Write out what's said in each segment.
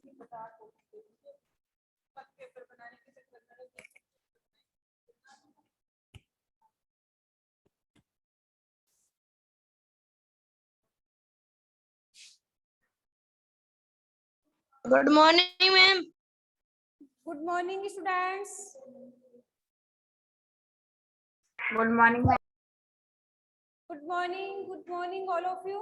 Good morning ma'am. Good morning students. Good morning. Good morning all of you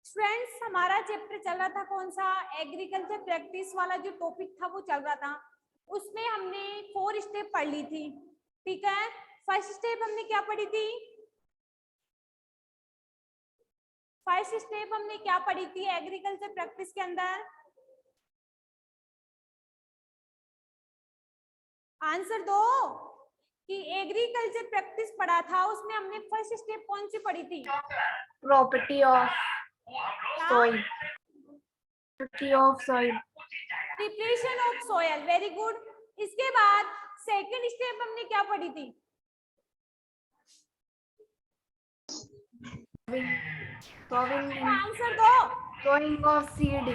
students. हमारा chapter चल रहा था कौन सा, एग्रीकल्चर प्रैक्टिस वाला जो टॉपिक था वो चल रहा था। उसमें हमने 4 स्टेप पढ़ ली थी, ठीक है। फर्स्ट स्टेप हमने क्या पढ़ी थी? फर्स्ट स्टेप हमने क्या पढ़ी थी एग्रीकल्चर प्रैक्टिस के अंदर? आंसर दो कि एग्रीकल्चर प्रैक्टिस पढ़ा था, उसमें हमने फर्स्ट स्टेप कौन सी पढ़ी थी? Property of soil. Property of soil. Preparation of soil, very good. इसके बाद सेकंड स्टेप हमने क्या पढ़ी थी? आंसर दो। Sowing of seed.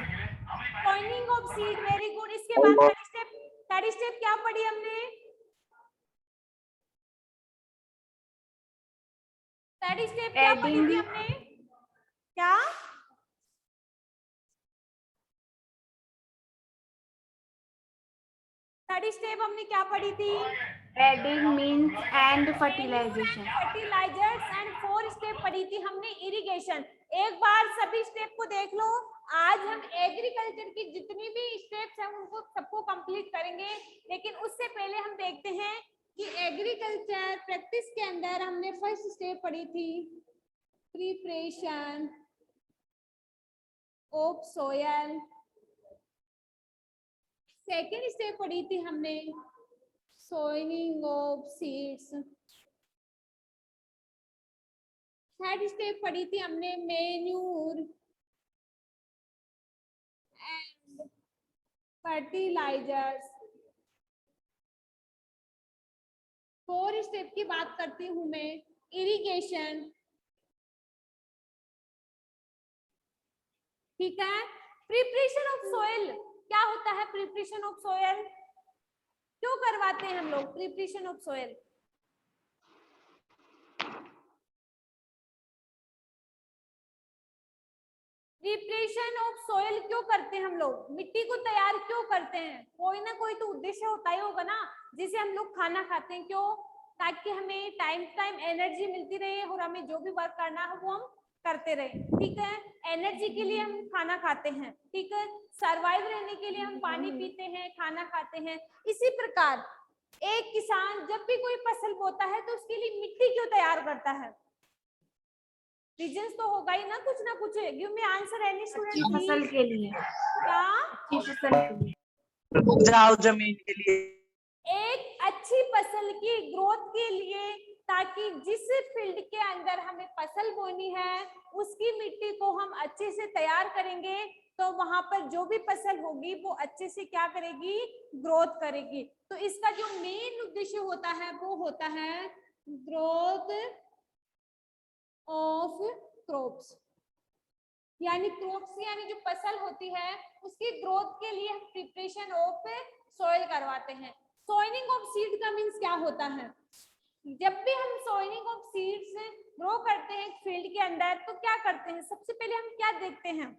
Soiling of seed, very good. इसके बाद थर्ड स्टेप क्या पढ़ी हमने? थर्ड स्टेप क्या पढ़ी थी हमने? क्या? थर्ड स्टेप हमने क्या पढ़ी थी? Adding means and fertilisation. Fertilisers and 4 step पढ़ी थी हमने इरिगेशन। एक बार सभी स्टेप को देख लो। आज हम एग्रीकल्चर की जितनी भी स्टेप्स हैं उनको सबको कंप्लीट करेंगे, लेकिन उससे पहले हम देखते हैं कि एग्रीकल्चर प्रैक्टिस के अंदर हमने फर्स्ट स्टेप पढ़ी थी preparation of soil. Second step पढ़ी थी हमने sowing of seeds. Third step पढ़ी थी हमने manure and fertilisers. Fourth step की बात करती हूं मैं, इरिगेशन, ठीक है। प्रिपरेशन ऑफ सॉइल क्या होता है? प्रिपरेशन ऑफ सॉइल क्यों करवाते हैं हम लोग preparation of soil? Preparation of soil क्यों करते हैं हम लोग? मिट्टी को तैयार क्यों करते हैं? कोई ना कोई तो उद्देश्य होता ही होगा ना, जिसे हम लोग खाना खाते हैं। क्यों? ताकि हमें टाइम एनर्जी मिलती रहे और हमें जो भी वर्क करना है वो हम करते रहे, ठीक है। एनर्जी के लिए हम खाना खाते हैं, ठीक है। सर्वाइव रहने के लिए हम पानी पीते हैं, खाना खाते हैं। इसी प्रकार एक किसान जब भी कोई फसल बोता है तो उसके लिए मिट्टी क्यों तैयार करता है? रीजंस तो होगा ही ना कुछ। Give me answer any student please. फसल के लिए। क्या? अच्छी फसल के लिए। उपजाऊ जमीन के लिए। एक अच्छी फसल की ग्रोथ के लिए, ताकि जिस फील्ड के अंदर हमें फसल बोनी है उसकी मिट्टी को हम अच्छे से तैयार करेंगे तो वहां पर जो भी फसल होगी वो अच्छे से क्या करेगी? ग्रोथ करेगी। तो इसका जो मेन उद्देश्य होता है वो होता है ग्रोथ ऑफ क्रॉप्स, यानी क्रॉप्स यानी जो फसल होती है उसकी ग्रोथ के लिए हम प्रिपरेशन ऑफ सॉइल करवाते हैं। सॉइलिंग ऑफ सीड का मीन्स क्या होता है? जब भी हम सॉइलिंग ऑफ सीड्स ग्रो करते हैं फील्ड के अंदर तो क्या करते हैं? सबसे पहले हम क्या देखते हैं?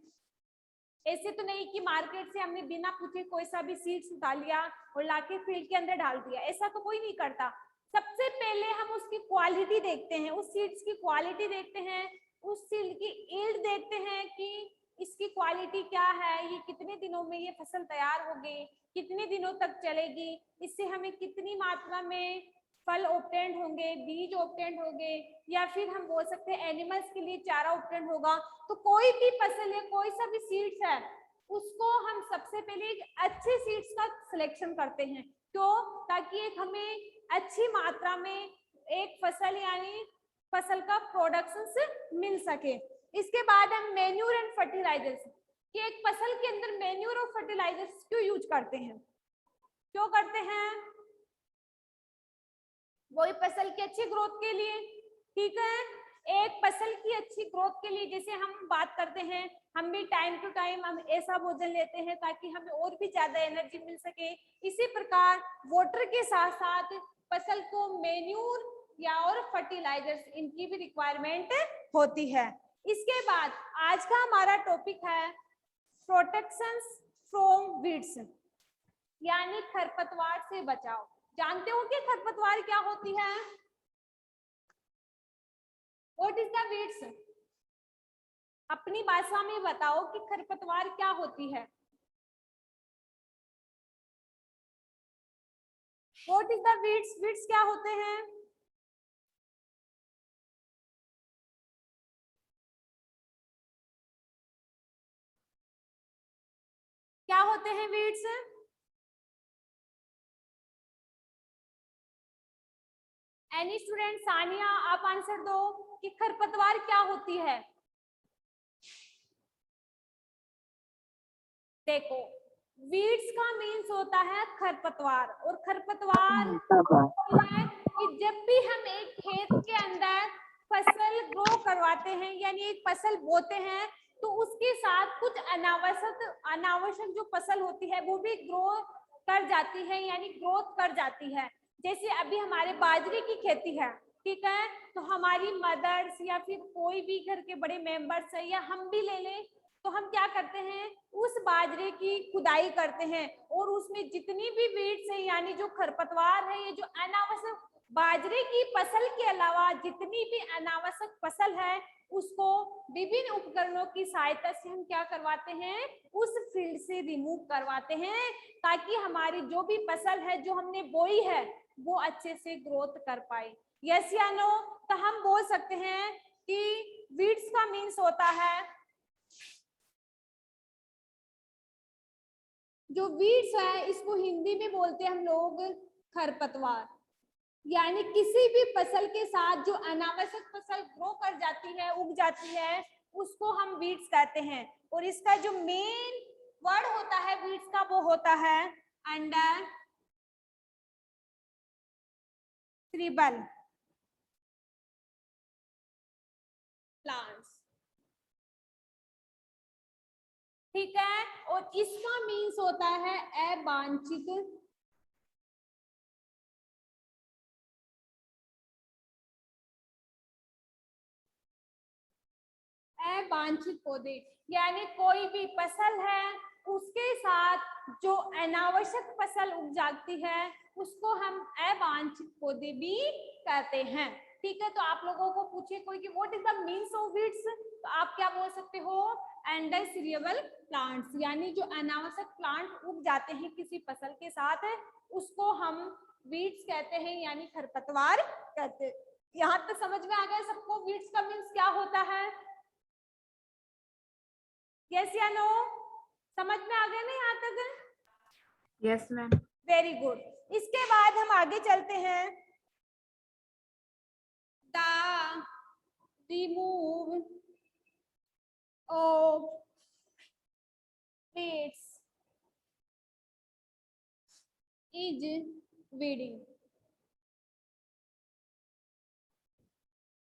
ऐसे तो नहीं कि मार्केट से हमने बिना पूछे कोई सा भी सीड्स उठा लिया और लाके फील्ड के अंदर डाल दिया, ऐसा तो कोई नहीं करता। सबसे पहले हम उसकी क्वालिटी देखते हैं, उस सीड्स की क्वालिटी देखते हैं, उस सीड की यील्ड देखते हैं कि इसकी क्वालिटी क्या है, ये कितने दिनों में ये फसल तैयार होगी, कितने दिनों तक चलेगी, इससे हमें कितनी मात्रा में फल ऑब्टेंड होंगे, बीज ऑब्टेंड होंगे, या फिर हम बोल सकते हैं एनिमल्स के लिए चारा ऑब्टेंड होगा। तो कोई भी फसल है, कोई सा भी सीड्स है, उसको हम सबसे पहले एक अच्छे सीड्स का सिलेक्शन करते हैं। क्यों? ताकि एक हमें अच्छी मात्रा में एक फसल यानी फसल का प्रोडक्शन मिल सके। इसके बाद हम मैन्यूर एंड फर्टिलाइजर्स, कि एक फसल के अंदर मैन्यूर और फर्टिलाइजर्स क्यों यूज करते हैं? क्यों करते हैं? वही फसल की अच्छी ग्रोथ के लिए, ठीक है। एक फसल की अच्छी ग्रोथ के लिए जैसे हम बात करते हैं, हम भी टाइम टू टाइम हम ऐसा भोजन लेते हैं ताकि हमें और भी ज्यादा एनर्जी मिल सके। इसी प्रकार वाटर के साथ साथ फसल को मेन्यूर या और फर्टिलाइजर्स इनकी भी रिक्वायरमेंट होती है। इसके बाद आज का हमारा टॉपिक है प्रोटेक्शन फ्रॉम वीड्स, यानी खरपतवार से बचाव। जानते हो कि खरपतवार क्या होती है? What is the weeds? अपनी भाषा में बताओ कि खरपतवार क्या होती है। What is the weeds? Weeds क्या होते हैं? क्या होते हैं वीड्स? Any student? सानिया आप आंसर दो कि खरपतवार क्या होती है। देखो, वीड्स का मीन्स होता है खरपतवार, और खरपतवार है कि जब भी हम एक खेत के अंदर फसल ग्रो करवाते हैं यानी एक फसल बोते हैं तो उसके साथ कुछ अनावश्यक जो फसल होती है वो भी ग्रो कर जाती है, यानी ग्रोथ कर जाती है। जैसे अभी हमारे बाजरे की खेती है, ठीक है, तो हमारी मदर्स या फिर कोई भी घर के बड़े मेंबर्स है या हम भी ले लें तो हम क्या करते हैं, उस बाजरे की खुदाई करते हैं और उसमें जितनी भी वीड्स है यानी जो खरपतवार है, ये जो अनावश्यक बाजरे की फसल के अलावा जितनी भी अनावश्यक फसल है उसको विभिन्न उपकरणों की सहायता से हम क्या करवाते हैं, उस फील्ड से रिमूव करवाते हैं ताकि हमारी जो भी फसल है जो हमने बोई है वो अच्छे से ग्रोथ कर पाए। यस या नो? तो हम बोल सकते हैं कि वीड्स का मीन्स होता है, जो वीड्स है इसको हिंदी में बोलते हैं हम लोग खरपतवार, यानी किसी भी फसल के साथ जो अनावश्यक फसल ग्रो कर जाती है, उग जाती है, उसको हम वीड्स कहते हैं। और इसका जो मेन वर्ड होता है वीड्स का वो होता है अंडर ट्रिबल प्लांट्स, ठीक है। और इसका मीन्स होता है अवांछित अवांछित पौधे, यानी कोई भी फसल है उसके साथ जो अनावश्यक फसल उग जाती है उसको हम अवांछित पौधे भी कहते हैं, ठीक है। तो आप लोगों को पूछे कोई कि what is the means of weeds, तो आप क्या बोल सकते हो, एंडोसिरियबल प्लांट्स, यानी जो अनावश्यक प्लांट उग जाते हैं किसी फसल के साथ उसको हम वीड्स कहते हैं, यानी खरपतवार कहते हैं। यहाँ तक समझ में आ गया सबको वीड्स का मीन्स क्या होता है? यस या नो? समझ में आ गया ना यहाँ तक? Yes ma'am. Very good. इसके बाद हम आगे चलते हैं, the remove of weeds is weeding.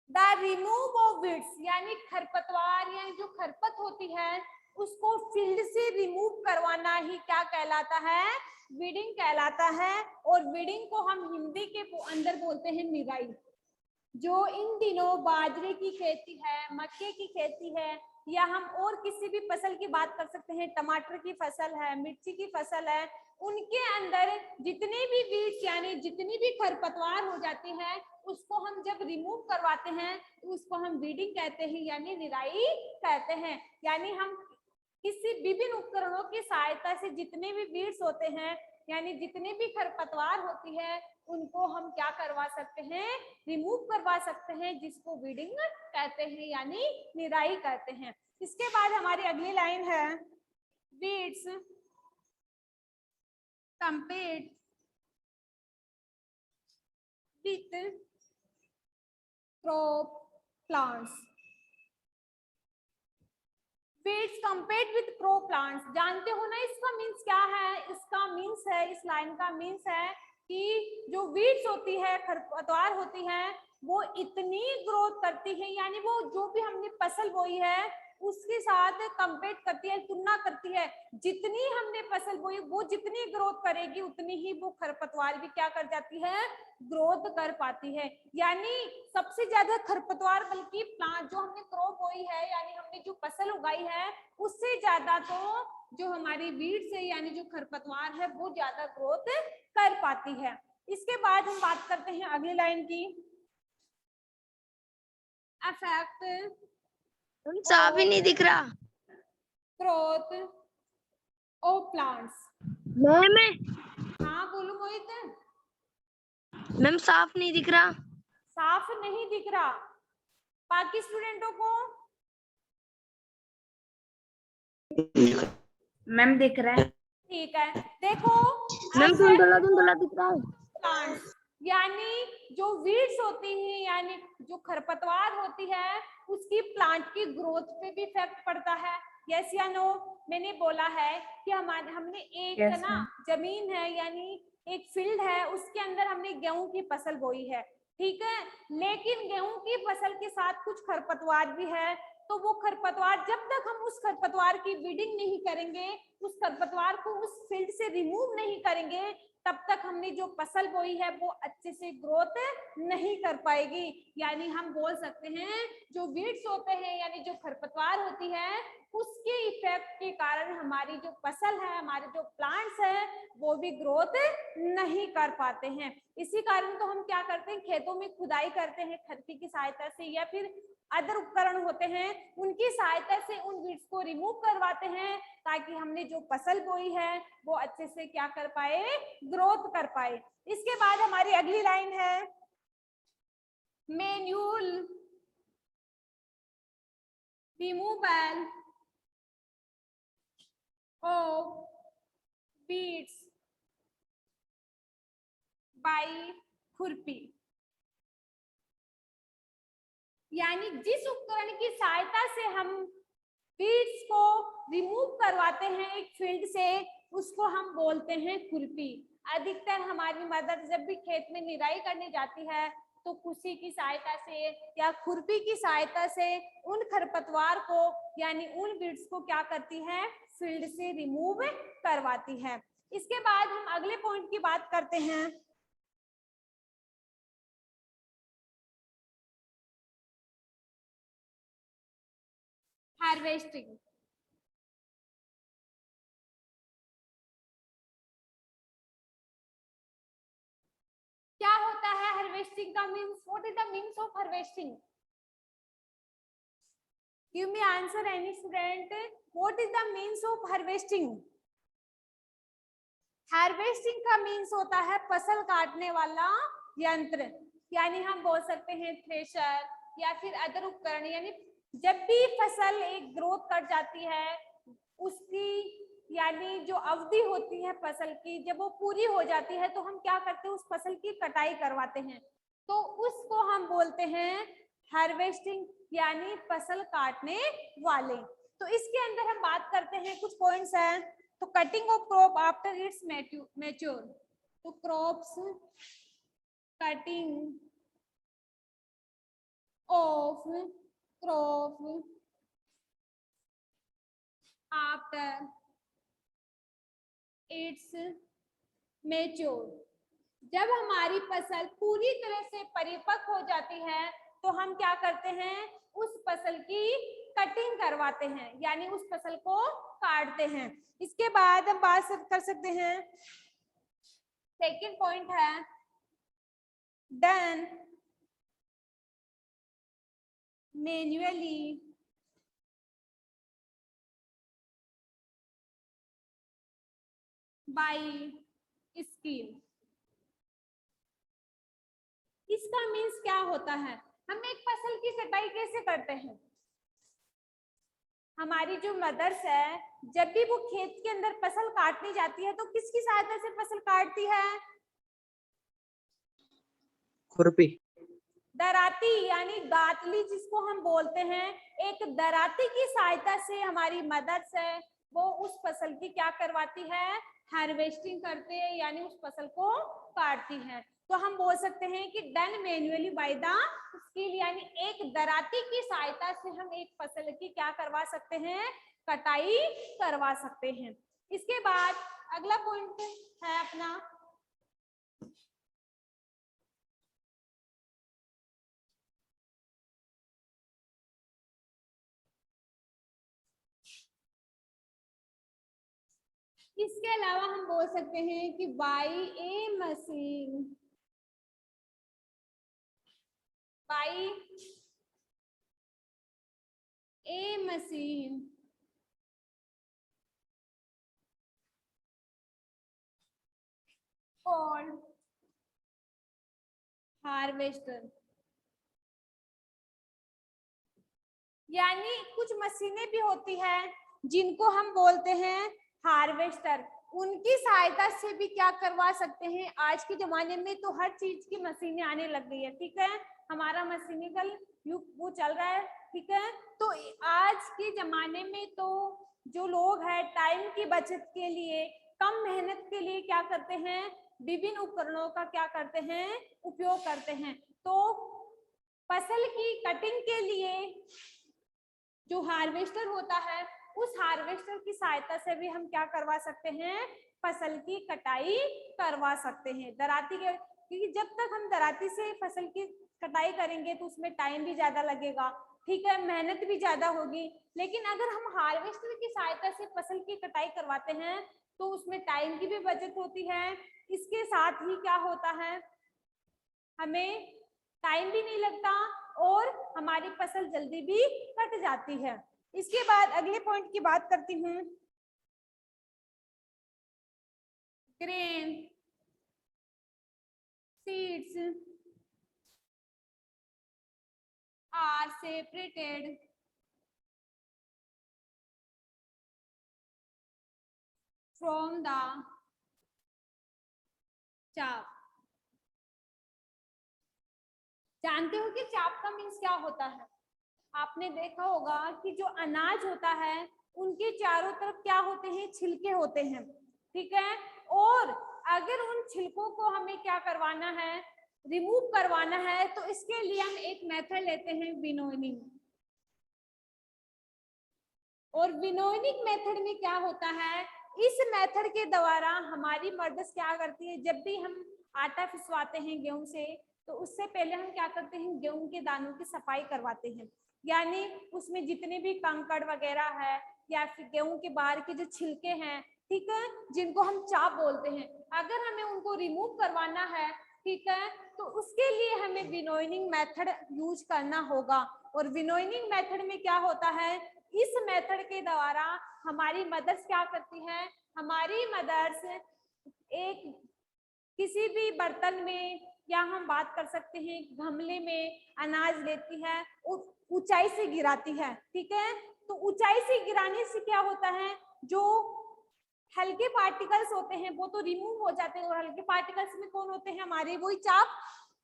The remove of weeds यानी खरपतवार, यानी जो खरपत होती है उसको फील्ड से रिमूव करवाना ही क्या कहलाता है, वीडिंग कहलाता है। और वीडिंग को हम हिंदी के अंदर बोलते हैं निराई। जो इन दिनों बाजरे की खेती है, मक्के की खेती है, या हम और किसी भी फसल की बात कर सकते हैं, टमाटर की फसल है, मिर्ची की फसल है, उनके अंदर जितने भी वीड्स यानी जितनी भी खरपतवार हो जाती है उसको हम जब रिमूव करवाते हैं तो उसको हम वीडिंग कहते हैं, यानी निराई कहते हैं। यानी हम किसी विभिन्न उपकरणों की सहायता से जितने भी वीड्स होते हैं यानी जितने भी खरपतवार होती है उनको हम क्या करवा सकते हैं, रिमूव करवा सकते हैं, जिसको वीडिंग कहते हैं यानी निराई कहते हैं। इसके बाद हमारी अगली लाइन है, weeds compared with crop plants. Weeds compared with crop plants, जानते हो ना इसका मीन्स क्या है? इसका मीन्स है, इस लाइन का मीन्स है कि जो वीड्स होती है, खरपतवार होती है, वो इतनी ग्रोथ करती है, यानी वो जो भी हमने फसल बोई है उसके साथ कंपेयर करती है, तुलना करती है। जितनी हमने फसल बोई वो जितनी ग्रोथ करेगी उतनी ही वो खरपतवार भी क्या कर जाती है, ग्रोथ कर पाती है। यानी सबसे ज्यादा खरपतवार बल्कि प्लांट जो हमने क्रॉप बोई है यानी हमने जो फसल उगाई है उससे ज्यादा तो जो हमारी वीड्स है यानी जो खरपतवार है वो ज्यादा ग्रोथ कर पाती है। इसके बाद हम बात करते हैं अगली लाइन की, अफेक्ट साफ ही नहीं दिख रहा ग्रोथ ऑफ प्लांट्स। मैम। हाँ बोलो मोहित। मैम साफ नहीं दिख रहा। साफ नहीं दिख रहा, बाकी स्टूडेंटों को? मैम दिख रहा है। ठीक है, देखो मैम धुंधला दिख रहा है। प्लांट्स यानी जो वीड्स होती हैं यानी जो खरपतवार होती है उसकी प्लांट की ग्रोथ पे भी इफेक्ट पड़ता है। यस या नो? मैंने बोला है कि हमने एक Yes, ना जमीन है यानी एक फील्ड है उसके अंदर हमने गेहूं की फसल बोई है, ठीक है, लेकिन गेहूं की फसल के साथ कुछ खरपतवार भी है। तो वो खरपतवार जब तक हम उस खरपतवार की वीडिंग नहीं करेंगे, उस खरपतवार को उस फील्ड से रिमूव नहीं करेंगे, तब तक हमने जो फसल बोई है वो अच्छे से ग्रोथ नहीं कर पाएगी। यानी हम बोल सकते हैं जो वीड्स होते हैं यानी जो खरपतवार होती है उसके इफेक्ट के कारण हमारी जो फसल है, हमारे जो प्लांट्स है वो भी ग्रोथ नहीं कर पाते हैं। इसी कारण तो हम क्या करते हैं, खेतों में खुदाई करते हैं खरपी की सहायता से या फिर अदर उपकरण होते हैं उनकी सहायता से उन वीड्स को रिमूव करवाते हैं ताकि हमने जो फसल बोई है वो अच्छे से क्या कर पाए, ग्रोथ कर पाए। इसके बाद हमारी अगली लाइन है manual removal of weeds by khurpi. यानी जिस उपकरण की सहायता से हम वीड्स को रिमूव करवाते हैं एक फील्ड से उसको हम बोलते हैं खुरपी। अधिकतर हमारी मदर जब भी खेत में निराई करने जाती है तो कुशी की सहायता से या खुरपी की सहायता से उन खरपतवार को यानी उन वीड्स को क्या करती है, फील्ड से रिमूव करवाती है। इसके बाद हम अगले पॉइंट की बात करते हैं, हार्वेस्टिंग। क्या होता है हार्वेस्टिंग का means? What is the means of harvesting? Give me answer any student, what is the means of harvesting? Harvesting का मीन्स होता है फसल काटने वाला यंत्र। यानी हम बोल सकते हैं थ्रेशर या फिर अदर उपकरण। यानी जब भी फसल एक ग्रोथ कर जाती है उसकी यानी जो अवधि होती है फसल की जब वो पूरी हो जाती है तो हम क्या करते हैं, उस फसल की कटाई करवाते हैं, तो उसको हम बोलते हैं हार्वेस्टिंग यानी फसल काटने वाले। तो इसके अंदर हम बात करते हैं, कुछ पॉइंट्स हैं। तो cutting of crop after its mature, तो crops cutting of crop after its mature, जब हमारी फसल पूरी तरह से परिपक्व हो जाती है तो हम क्या करते हैं, उस फसल की कटिंग करवाते हैं यानी उस फसल को काटते हैं। इसके बाद हम बात कर सकते हैं, सेकंड पॉइंट है डन मैन्युअली बाय स्किल। इसका मीन्स क्या होता है, हम एक फसल की कटाई कैसे करते हैं? हमारी जो मदर्स है जब भी वो खेत के अंदर फसल काटने जाती है तो किसकी सहायता से फसल काटती है? खुरपी। दराती यानी दातली जिसको हम बोलते हैं, एक दराती की सहायता से हमारी मदर्स है वो उस फसल की क्या करवाती है, हार्वेस्टिंग करते हैं यानी उस फसल को काटती है। तो हम बोल सकते हैं कि done manually by the skill, यानी एक दराती की सहायता से हम एक फसल की क्या करवा सकते हैं, कटाई करवा सकते हैं। इसके बाद अगला पॉइंट है अपना इसके अलावा हम बोल सकते हैं कि by A machine, by A machine called harvester, यानी कुछ मशीनें भी होती हैं जिनको हम बोलते हैं हार्वेस्टर, उनकी सहायता से भी क्या करवा सकते हैं। आज के जमाने में तो हर चीज की मशीनें आने लग गई है, ठीक है, हमारा मशीनिकल युग वो चल रहा है, ठीक है। तो आज के जमाने में तो जो लोग हैं टाइम की बचत के लिए, कम मेहनत के लिए क्या करते हैं, विभिन्न उपकरणों का क्या करते हैं, उपयोग करते हैं। तो फसल की कटिंग के लिए जो हार्वेस्टर होता है, उस हार्वेस्टर की सहायता से भी हम क्या करवा सकते हैं, फसल की कटाई करवा सकते हैं। दराती के, क्योंकि जब तक हम दराती से फसल की कटाई करेंगे तो उसमें टाइम भी ज्यादा लगेगा, ठीक है, मेहनत भी ज्यादा होगी। लेकिन अगर हम हार्वेस्टर की सहायता से फसल की कटाई करवाते हैं तो उसमें टाइम की भी बचत होती है, इसके साथ ही क्या होता है, हमें टाइम भी नहीं लगता और हमारी फसल जल्दी भी कट जाती है। इसके बाद अगले पॉइंट की बात करती हूँ, grain seeds are separated from the chaff. जानते हो कि चाप का मीन्स क्या होता है? आपने देखा होगा कि जो अनाज होता है उनके चारों तरफ क्या होते हैं, छिलके होते हैं, ठीक है। और अगर उन छिलकों को हमें क्या करवाना है, रिमूव करवाना है, तो इसके लिए हम एक मेथड लेते हैं विनोइंग। और विनोइंग मेथड में क्या होता है, इस मेथड के द्वारा हमारी मर्दस क्या करती है, जब भी हम आटा पिसवाते हैं गेहूं से, तो उससे पहले हम क्या करते हैं, गेहूं के दानों की सफाई करवाते हैं, यानी उसमें जितने भी कंकड़ वगैरह है या फिर गेहूं के बाहर के जो छिलके हैं, ठीक है, जिनको हम चाप बोलते हैं, अगर हमें उनको रिमूव करवाना है, ठीक है, तो उसके लिए हमें विनोइंग मेथड यूज करना होगा। और विनोइंग मेथड में क्या होता है, इस मेथड के द्वारा हमारी मदर्स क्या करती है, हमारी मदर्स एक किसी भी बर्तन में या हम बात कर सकते हैं गमले में अनाज लेती है, ऊंचाई से गिराती है, ठीक है। तो ऊंचाई से गिराने से क्या होता है, जो हल्के पार्टिकल्स होते हैं वो तो रिमूव हो जाते हैं, और हल्के पार्टिकल्स में कौन होते हैं, हमारे वही चाप,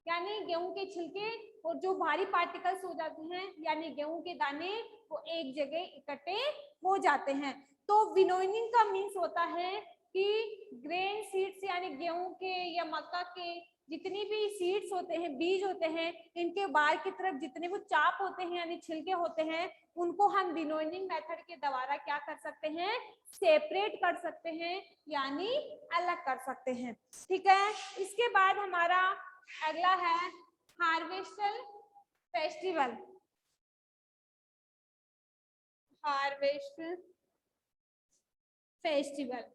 यानी गेहूं के छिलके, और जो भारी पार्टिकल्स हो जाते हैं यानी गेहूं के दाने, वो एक जगह इकट्ठे हो जाते हैं। तो विनोइंग का मीन्स होता है कि ग्रेन सीड्स यानी गेहूं के या मक्का के जितनी भी सीड्स होते हैं, बीज होते हैं, इनके बाहर की तरफ जितने वो चाप होते हैं यानी छिलके होते हैं, उनको हम विनोइंग मेथड के द्वारा क्या कर सकते हैं, सेपरेट कर सकते हैं, यानी अलग कर सकते हैं, ठीक है। इसके बाद हमारा अगला है हार्वेस्टर फेस्टिवल। हार्वेस्ट फेस्टिवल,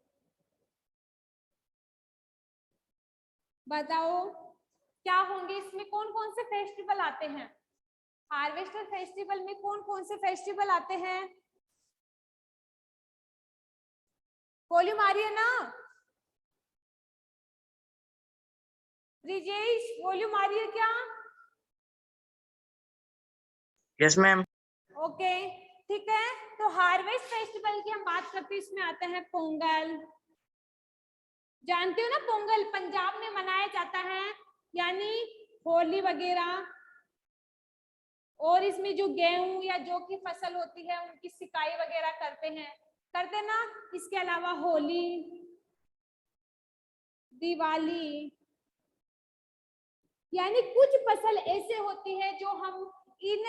बताओ क्या होंगे, इसमें कौन कौन से फेस्टिवल आते हैं, हार्वेस्टर फेस्टिवल में कौन कौन से फेस्टिवल आते हैं, वॉल्यूम आ रही है ना, ब्रिजेश वॉल्यूम आ रही है क्या? Yes ma'am. ओके, ठीक है। तो हार्वेस्ट फेस्टिवल की हम बात करते हैं, इसमें आता है पोंगल, जानते हो ना पोंगल पंजाब में मनाया जाता है, यानी होली वगैरह, और इसमें जो गेहूं या जो की फसल होती है उनकी सिकाई वगैरह करते ना। इसके अलावा होली, दिवाली, यानी कुछ फसल ऐसे होती है जो हम इन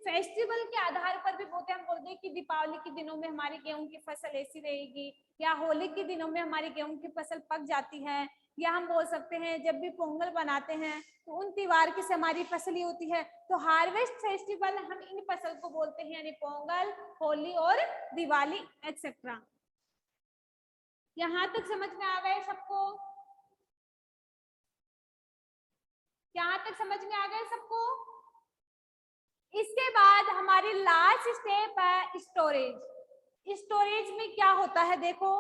फेस्टिवल के आधार पर भी बोलते हैं। हम बोलते हैं कि दीपावली के दिनों में हमारी गेहूं की फसल ऐसी रहेगी, या होली के दिनों में हमारी गेहूं की फसल पक जाती है, या हम बोल सकते हैं जब भी पोंगल बनाते हैं तो उन त्योहार की से हमारी फसल ही होती है। तो हार्वेस्ट फेस्टिवल हम इन फसल को बोलते हैं, यानी पोंगल, होली और दिवाली एक्सेट्रा। यहां तक समझ में आ गए सबको? यहां तक समझ में आ गए सबको? इसके बाद हमारी लास्ट स्टेप है स्टोरेज। स्टोरेज में क्या होता है, देखो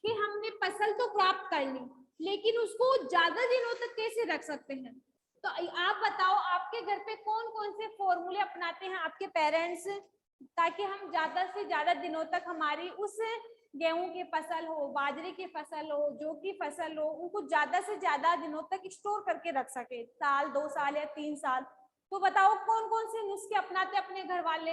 कि हमने फसल तो प्राप्त कर ली, लेकिन उसको ज्यादा दिनों तक कैसे रख सकते हैं? तो आप बताओ, आपके घर पे कौन कौन से फॉर्मूले अपनाते हैं आपके पेरेंट्स, ताकि हम ज्यादा से ज्यादा दिनों तक हमारी उस गेहूं की फसल हो, बाजरे की फसल हो, जौ की फसल हो, उनको ज्यादा से ज्यादा दिनों तक स्टोर करके रख सके, साल, 2 साल या 3 साल। तो बताओ कौन कौन से नुस्खे अपनाते अपने घर वाले?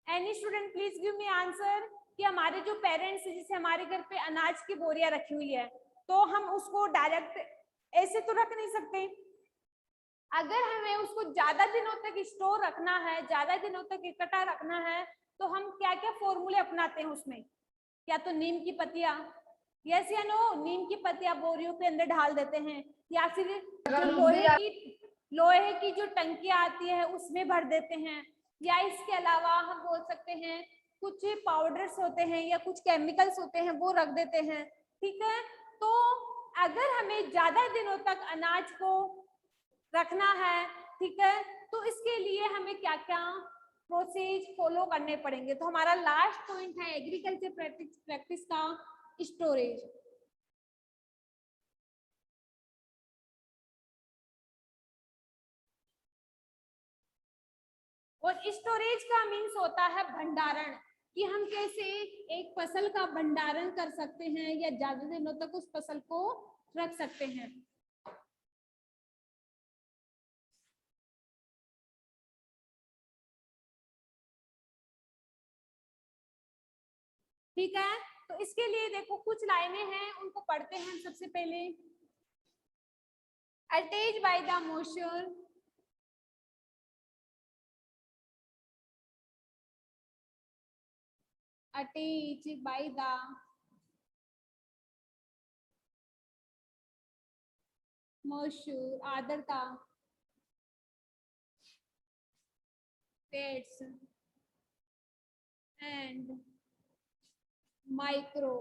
Any student please give me answer. कि हमारे जो पेरेंट्स हैं, जैसे हमारे घर पे अनाज की बोरियां रखी हुई है, तो हम उसको डायरेक्ट ऐसे तो रख नहीं सकते। अगर हमें उसको ज्यादा दिनों तक स्टोर रखना है, ज्यादा दिनों तक इकट्ठा रखना है, तो हम क्या क्या फॉर्मूले अपनाते हैं उसमें? या तो नीम की पत्तियां, यस या नो, नीम की पत्तियां बोरियों के अंदर डाल देते हैं, या फिर जो लोहे की जो टंकियां आती है उसमें भर देते हैं, या इसके अलावा हम बोल सकते हैं कुछ पाउडर्स होते हैं या कुछ केमिकल्स होते हैं वो रख देते हैं। ठीक है, तो अगर हमें ज्यादा दिनों तक अनाज को रखना है, ठीक है, तो इसके लिए हमें क्या क्या प्रोसेस फॉलो करने पड़ेंगे? तो हमारा लास्ट पॉइंट है एग्रीकल्चर प्रैक्टिस का स्टोरेज। और स्टोरेज का मीन्स होता है भंडारण, कि हम कैसे एक फसल का भंडारण कर सकते हैं या ज्यादा दिनों तक उस फसल को रख सकते हैं। ठीक है, तो इसके लिए देखो कुछ लाइनें हैं, उनको पढ़ते हैं सबसे पहले। Attached by the motion, attached by the moisture, आर्द्रता, पेट्स and micro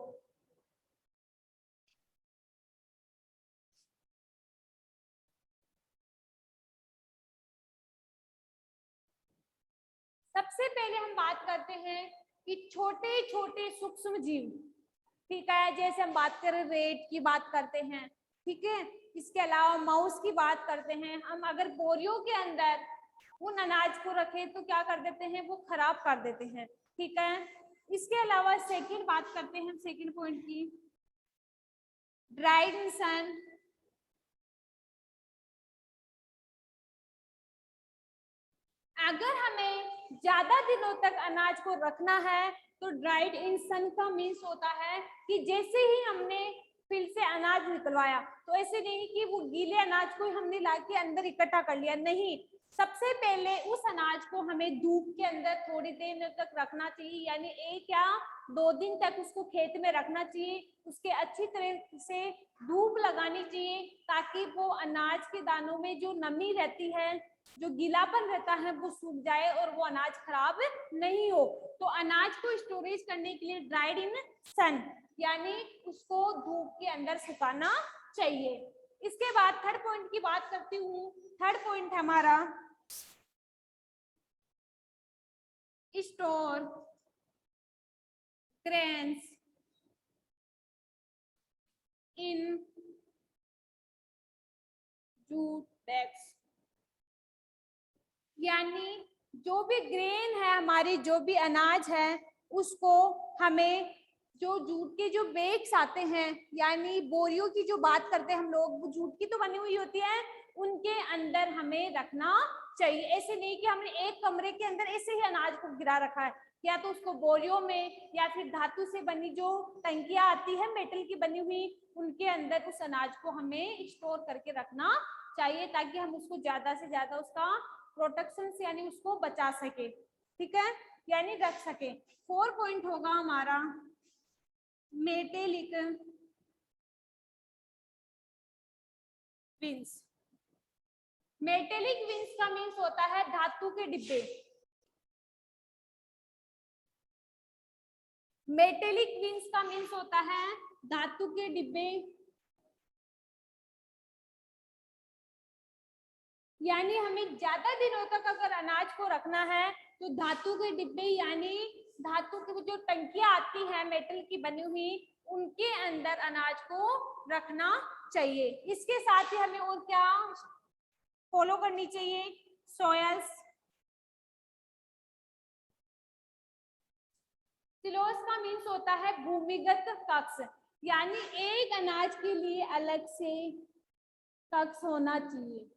सबसे पहले हम बात करते हैं कि छोटे छोटे सूक्ष्म जीव। ठीक है, जैसे हम बात करें रेट की बात करते हैं, ठीक है, इसके अलावा माउस की बात करते हैं। हम अगर बोरियों के अंदर उन अनाज को रखें तो क्या कर देते हैं, वो खराब कर देते हैं। ठीक है, इसके अलावा सेकंड बात करते हैं हम सेकंड पॉइंट की, ड्राइड इन सन। अगर हमें ज्यादा दिनों तक अनाज को रखना है तो ड्राइड इन सन का मीन्स होता है कि जैसे ही हमने फील्ड से अनाज निकलवाया, तो ऐसे नहीं कि वो गीले अनाज को हमने लाके अंदर इकट्ठा कर लिया, नहीं, सबसे पहले उस अनाज को हमें धूप के अंदर थोड़ी देर तक रखना चाहिए, यानी 1 या 2 दिन तक उसको खेत में रखना चाहिए। उसके अच्छी तरह से धूप लगानी चाहिए ताकि वो अनाज के दानों में जो नमी रहती है, जो गीलापन रहता है, वो सूख जाए और वो अनाज खराब नहीं हो। तो अनाज को स्टोरेज करने के लिए ड्राइड इन सन, यानी उसको धूप के अंदर सुखाना चाहिए। इसके बाद थर्ड पॉइंट की बात करती हूँ। थर्ड पॉइंट है हमारा store grains in jute bags, यानी जो भी ग्रेन है हमारी, जो भी अनाज है, उसको हमें जो जूट के जो बैग्स आते हैं, यानी बोरियों की जो बात करते हैं हम लोग, वो जूट की तो बनी हुई होती है, उनके अंदर हमें रखना चाहिए। ऐसे नहीं कि हमने एक कमरे के अंदर ऐसे ही अनाज को गिरा रखा है, या तो उसको बोरियों में या फिर धातु से बनी जो टंकियां आती है मेटल की बनी हुई, उनके अंदर उस अनाज को हमें स्टोर करके रखना चाहिए, ताकि हम उसको ज्यादा से ज्यादा उसका प्रोटेक्शन यानी उसको बचा सके, ठीक है, यानी रख सके। 4 पॉइंट होगा हमारा मेटेलिक बिन्स। मेटेलिक बिन्स का मीन्स होता है धातु के डिब्बे। मेटेलिक बिन्स का मीन्स होता है धातु के डिब्बे, यानी हमें ज्यादा दिनों तक अगर अनाज को रखना है तो धातु के डिब्बे यानी धातु की जो टंकियां आती हैं मेटल की बनी हुई, उनके अंदर अनाज को रखना चाहिए। इसके साथ ही हमें और क्या फॉलो करनी चाहिए? सॉयल्स। सिलोस का मीन्स होता है भूमिगत कक्ष, यानी एक अनाज के लिए अलग से कक्ष होना चाहिए।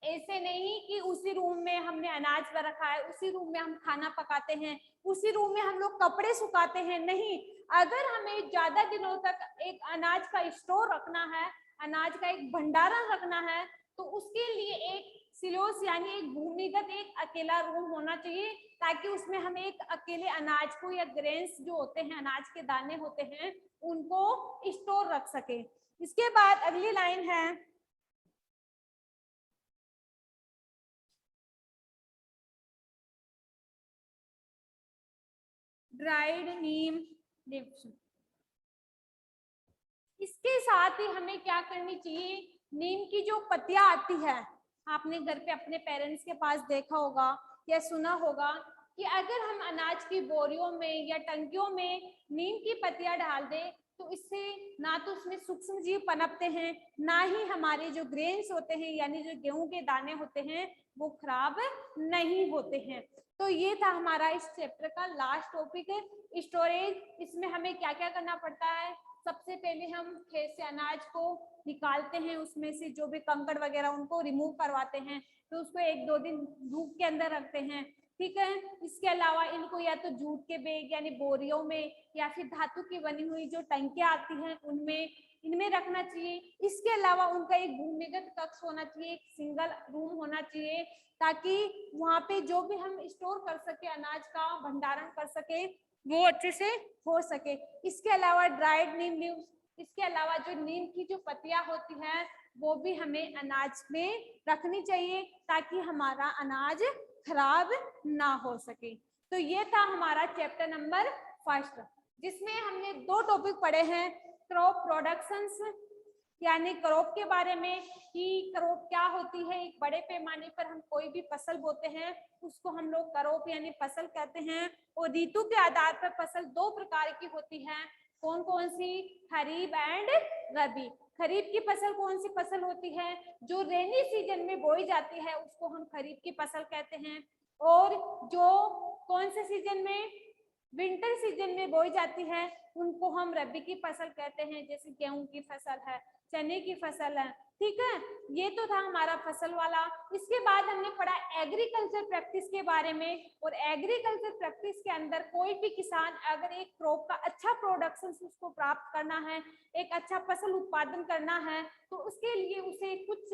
ऐसे नहीं कि उसी रूम में हमने अनाज पर रखा है, उसी रूम में हम खाना पकाते हैं, उसी रूम में हम लोग कपड़े सुखाते हैं, नहीं। अगर हमें ज्यादा दिनों तक एक अनाज का स्टोर रखना है, अनाज का एक भंडारण रखना है, तो उसके लिए एक सिलोस यानी एक भूमिगत एक अकेला रूम होना चाहिए, ताकि उसमें हम एक अकेले अनाज को या ग्रेन्स जो होते हैं, अनाज के दाने होते हैं, उनको स्टोर रख सके। इसके बाद अगली लाइन है ड्राइड नीम लीव्स। इसके साथ ही हमें क्या करनी चाहिए? नीम की जो पत्तियां आती है, आपने घर पे अपने पेरेंट्स के पास देखा होगा या सुना होगा कि अगर हम अनाज की बोरियों में या टंकियों में नीम की पत्तियां डाल दें, तो इससे ना तो उसमें सूक्ष्म जीव पनपते हैं, ना ही हमारे जो ग्रेन्स होते हैं यानी जो गेहूं के दाने होते हैं वो खराब नहीं होते हैं। तो ये था हमारा इस चैप्टर का लास्ट टॉपिक, स्टोरेज। इसमें हमें क्या क्या करना पड़ता है? सबसे पहले हम खेत से अनाज को निकालते हैं, उसमें से जो भी कंकड़ वगैरह उनको रिमूव करवाते हैं, तो उसको 1-2 दिन धूप के अंदर रखते हैं, ठीक है। इसके अलावा इनको या तो जूट के बैग यानी बोरियों में या फिर धातु की बनी हुई जो टंकियां आती हैं उनमें, इनमें रखना चाहिए। इसके अलावा उनका एक भूमिगत कक्ष होना चाहिए, एक सिंगल रूम होना चाहिए, ताकि वहां पे जो भी हम स्टोर कर सके, अनाज का भंडारण कर सके, वो अच्छे से हो सके। इसके अलावा ड्राइड नीम लीव्स, इसके अलावा जो नीम की जो पत्तियां होती हैं वो भी हमें अनाज में रखनी चाहिए, ताकि हमारा अनाज खराब ना हो सके। तो ये था हमारा चैप्टर नंबर 1, जिसमें हमने 2 टॉपिक पढ़े हैं, क्रॉप प्रोडक्शंस यानी क्रॉप के बारे में कि क्रॉप क्या होती है। एक बड़े पैमाने पर हम कोई भी फसल बोते हैं उसको हम लोग क्रॉप यानी फसल कहते हैं। और ऋतु के आधार पर फसल 2 प्रकार की होती है, कौन कौन सी? खरीफ एंड रबी। खरीफ की फसल कौन सी फसल होती है? जो रेनी सीजन में बोई जाती है उसको हम खरीफ की फसल कहते हैं। और जो कौन से सीजन में? विंटर सीजन में बोई जाती है, उनको हम रबी की फसल कहते हैं, जैसे गेहूं की फसल है, चने की फसल है, ठीक है। ये तो था हमारा फसल वाला। इसके बाद हमने पढ़ा एग्रीकल्चर प्रैक्टिस के बारे में, और एग्रीकल्चर प्रैक्टिस के अंदर कोई भी किसान अगर एक क्रॉप का अच्छा प्रोडक्शन उसको प्राप्त करना है, एक अच्छा फसल उत्पादन करना है, तो उसके लिए उसे कुछ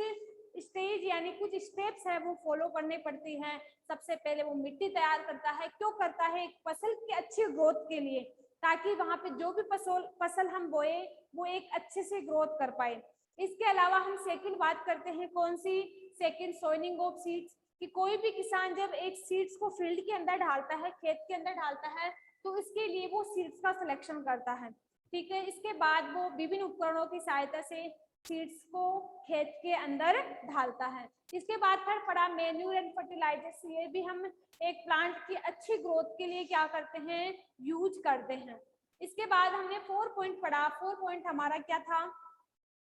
स्टेज यानी कुछ स्टेप्स है वो फॉलो करने पड़ती हैं। सबसे पहले वो मिट्टी तैयार करता है। क्यों करता है? एक फसल की अच्छी ग्रोथ के लिए, ताकि वहां पे जो भी फसल हम बोए वो एक अच्छे से ग्रोथ कर पाए। इसके अलावा हम सेकंड बात करते हैं, कौन सी? सेकंड, सोइनिंग ऑफ सीड्स, कि कोई भी किसान जब एक सीड्स को फील्ड के अंदर डालता है, खेत के अंदर डालता है, तो इसके लिए वो सीड्स का सिलेक्शन करता है, ठीक है। इसके बाद वो विभिन्न उपकरणों की सहायता से सीड्स को खेत के अंदर डालता है। इसके बाद फिर पढ़ा मैन्यूर एंड फर्टिलाइजर्स। ये भी हम एक प्लांट की अच्छी ग्रोथ के लिए क्या करते हैं? यूज करते हैं। इसके बाद हमने 4 पॉइंट पढ़ा। 4 पॉइंट हमारा क्या था?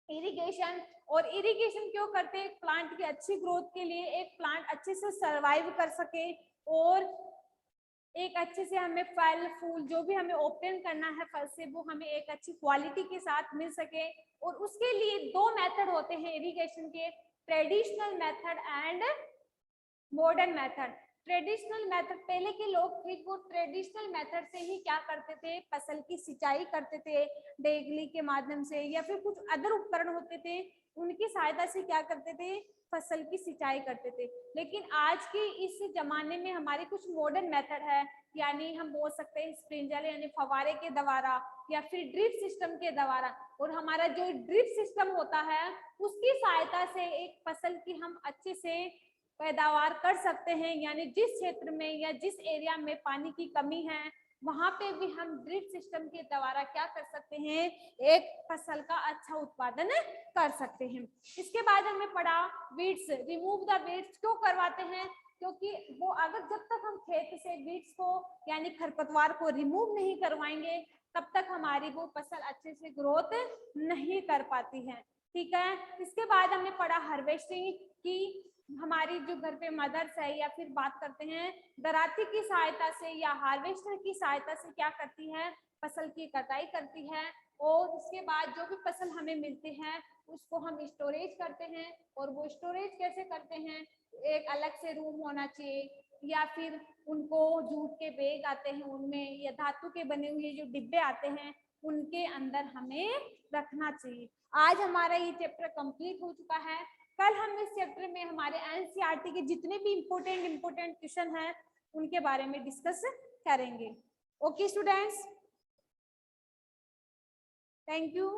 इरिगेशन। और इरिगेशन क्यों करते हैं? प्लांट की अच्छी ग्रोथ के लिए, एक प्लांट अच्छे से सरवाइव कर सके और एक अच्छे से हमें फल फूल जो भी हमें ऑब्टेन करना है फल से, वो हमें एक अच्छी क्वालिटी के साथ मिल सके। और उसके लिए 2 मेथड होते हैं इरिगेशन के, traditional method and modern method. Traditional method, पहले के लोग थे वो ट्रेडिशनल मेथड से ही क्या करते थे, फसल की सिंचाई करते थे, डेगली के माध्यम से या फिर कुछ अदर उपकरण होते थे उनकी सहायता से क्या करते थे, फसल की सिंचाई करते थे। लेकिन आज के इस जमाने में हमारे कुछ मॉडर्न मेथड है, यानी हम बोल सकते हैं स्प्रिंकलर यानी फवारे के द्वारा या फिर ड्रिप सिस्टम के द्वारा। और हमारा जो ड्रिप सिस्टम होता है उसकी सहायता से एक फसल की हम अच्छे से पैदावार कर सकते हैं, यानी जिस क्षेत्र में या जिस एरिया में पानी की कमी है वहां पे भी हम ड्रिप सिस्टम के द्वारा क्या कर सकते हैं, एक फसल का अच्छा उत्पादन कर सकते हैं। इसके बाद हमें पढ़ा वीड्स, रिमूव द वीड्स क्यों करवाते हैं, क्योंकि वो अगर जब तक हम खेत से वीड्स को यानी खरपतवार को रिमूव नहीं करवाएंगे तब तक हमारी वो फसल अच्छे से ग्रोथ नहीं कर पाती है। ठीक है, इसके बाद हमने पढ़ा हार्वेस्टिंग की, हमारी जो घर पे मदर्स है या फिर बात करते हैं दराती की सहायता से या हार्वेस्टर की सहायता से क्या करती है, फसल की कटाई करती है। और उसके बाद जो भी फसल हमें मिलती है उसको हम स्टोरेज करते हैं। और वो स्टोरेज कैसे करते हैं, एक अलग से रूम होना चाहिए या फिर उनको जूट के बैग आते हैं उनमें या धातु के बने हुए जो डिब्बे आते हैं उनके अंदर हमें रखना चाहिए। आज हमारा ये चैप्टर कंप्लीट हो चुका है। कल हम इस चैप्टर में हमारे एनसीईआरटी के जितने भी इम्पोर्टेंट क्वेश्चन हैं उनके बारे में डिस्कस करेंगे। Okay students, thank you.